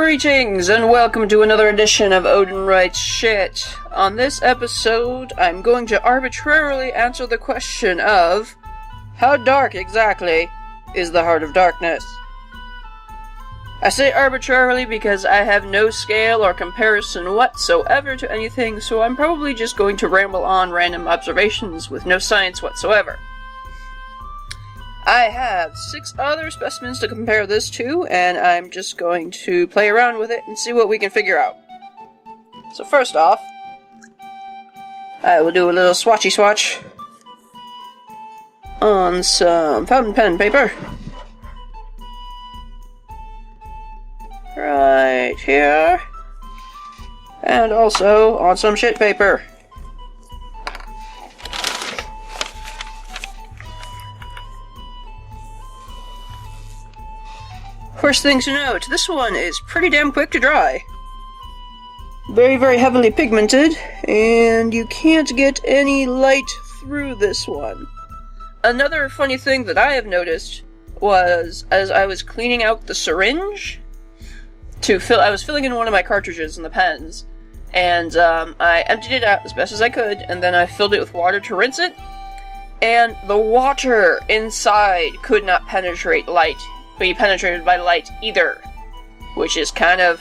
Greetings and welcome to another edition of Odin Writes Shit. On this episode, I'm going to arbitrarily answer the question of how dark exactly is the Heart of Darkness? I say arbitrarily because I have no scale or comparison whatsoever to anything, so I'm probably just going to ramble on random observations with no science whatsoever. I have 6 other specimens to compare this to, and I'm just going to play around with it and see what we can figure out. So first off, I will do a little swatchy swatch on some fountain pen paper. Right here. And also on some shit paper. First thing to note, this one is pretty damn quick to dry. Very, very heavily pigmented, and you can't get any light through this one. Another funny thing that I have noticed was, as I was cleaning out the syringe, I was filling in one of my cartridges in the pens, and I emptied it out as best as I could, and then I filled it with water to rinse it, and the water inside could not be penetrated by light either, which is kind of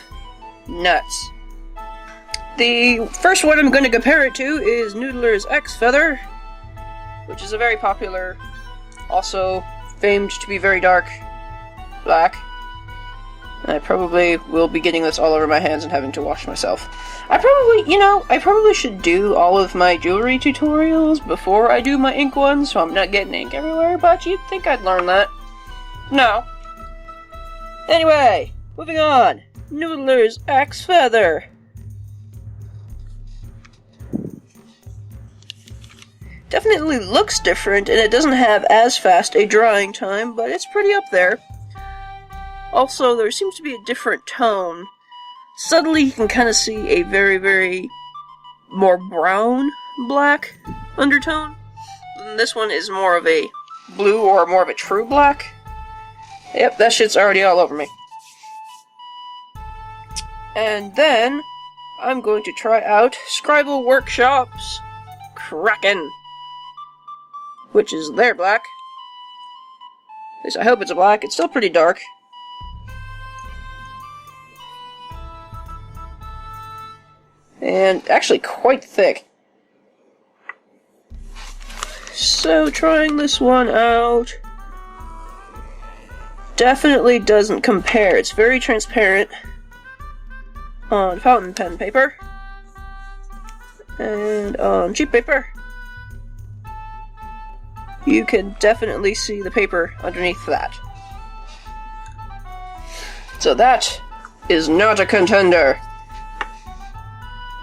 nuts. The first one I'm going to compare it to is Noodler's X Feather, which is a very popular, also famed to be very dark, black. I probably will be getting this all over my hands and having to wash myself. I probably should do all of my jewelry tutorials before I do my ink ones, so I'm not getting ink everywhere, but you'd think I'd learn that. No. Anyway, moving on. Noodler's X Feather. Definitely looks different, and it doesn't have as fast a drying time, but it's pretty up there. Also, there seems to be a different tone. Subtly, you can kind of see a very, very more brown black undertone. And this one is more of a blue or more of a true black. Yep, that shit's already all over me. And then, I'm going to try out Scribble Workshop's Kraken, which is their black. At least I hope it's a black. It's still pretty dark. And actually quite thick. So, trying this one out definitely doesn't compare. It's very transparent on fountain pen paper and on cheap paper. You can definitely see the paper underneath that. So that is not a contender.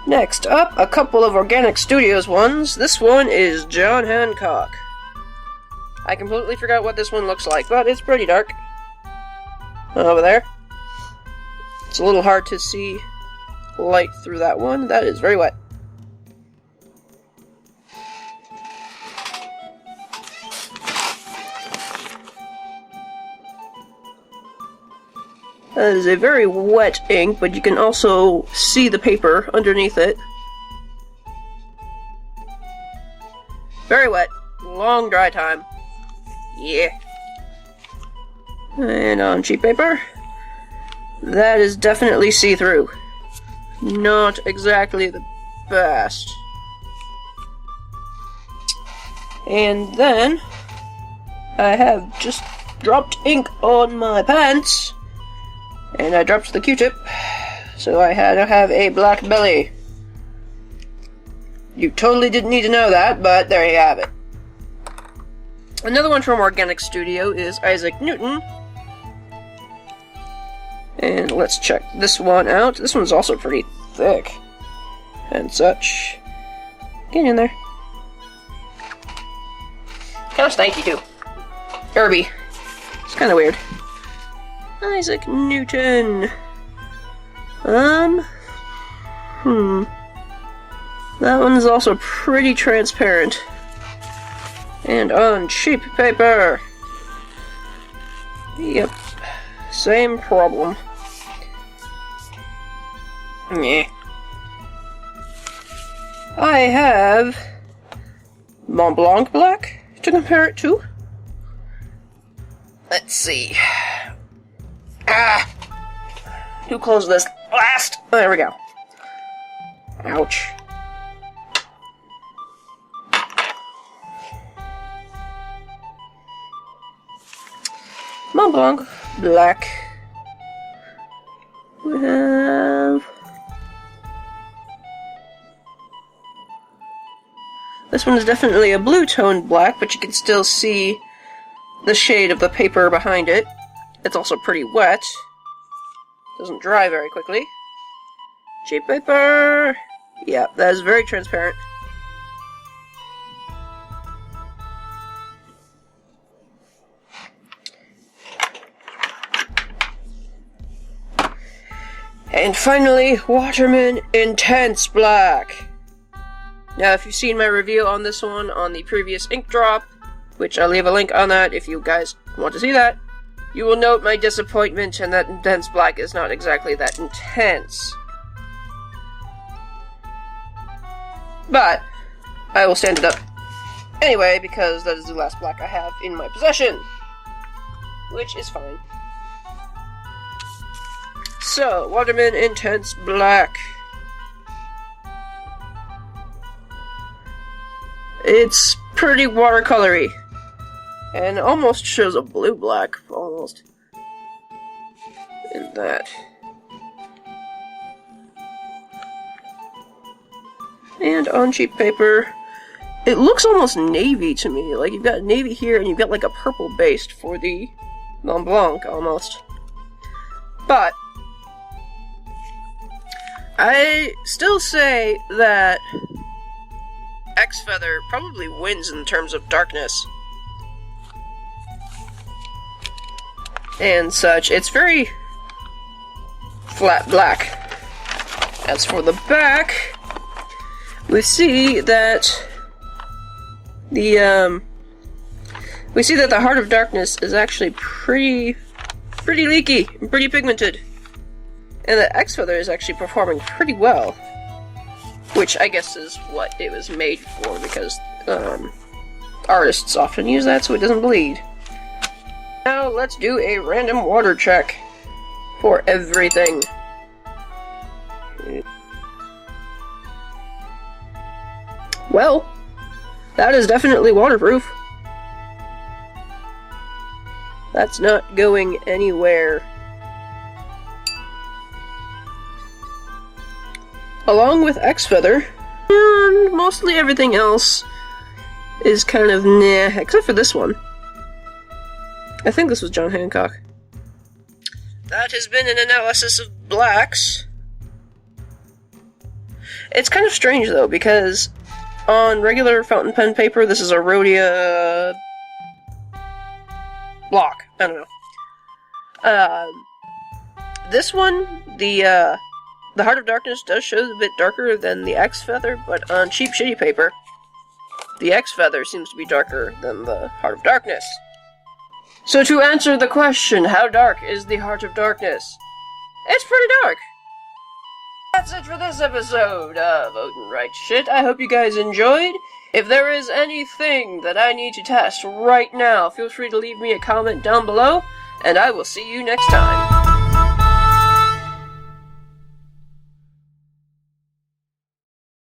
Next up, a couple of Organic Studios ones. This one is John Hancock. I completely forgot what this one looks like, but it's pretty dark. Over there. It's a little hard to see light through that one. That is very wet. That is a very wet ink, but you can also see the paper underneath it. Very wet. Long dry time. Yeah. And on cheap paper, that is definitely see-through. Not exactly the best. And then, I have just dropped ink on my pants, and I dropped the Q-tip, so I had to have a black belly. You totally didn't need to know that, but there you have it. Another one from Organic Studio is Isaac Newton. And let's check this one out. This one's also pretty thick and such. Get in there. Kind of stanky too. Herby. It's kind of weird. Isaac Newton. That one is also pretty transparent. And on cheap paper. Yep. Same problem. Yeah. I have Montblanc Black to compare it to. Let's see. Who closed this last? Oh, there we go. Ouch. Montblanc Black. We have... This one is definitely a blue-toned black, but you can still see the shade of the paper behind it. It's also pretty wet. Doesn't dry very quickly. Cheap paper! Yeah, that is very transparent. And finally, Waterman Intense Black. Now, if you've seen my review on this one on the previous ink drop, which I'll leave a link on that if you guys want to see that, you will note my disappointment in that Intense Black is not exactly that intense. But I will stand it up anyway, because that is the last black I have in my possession. Which is fine. So, Waterman Intense Black. It's pretty watercolory. And almost shows a blue-black, almost. In that. And on cheap paper, it looks almost navy to me. Like, you've got navy here, and you've got like a purple base for the Montblanc, almost. But I still say that X Feather probably wins in terms of darkness and such. It's very flat black. As for the back, we see that the Heart of Darkness is actually pretty leaky and pretty pigmented. And the X Feather is actually performing pretty well. Which I guess is what it was made for, because artists often use that so it doesn't bleed. Now let's do a random water check for everything. Well, that is definitely waterproof. That's not going anywhere. Along with X Feather, and mostly everything else is kind of nah, except for this one. I think this was John Hancock. That has been an analysis of blacks. It's kind of strange though, because on regular fountain pen paper, this is a Rhodia block. I don't know. This one, the Heart of Darkness does show a bit darker than the X Feather, but on cheap shitty paper, the X Feather seems to be darker than the Heart of Darkness. So to answer the question, how dark is the Heart of Darkness? It's pretty dark. That's it for this episode of Odin Writes Shit. I hope you guys enjoyed. If there is anything that I need to test right now, feel free to leave me a comment down below, and I will see you next time.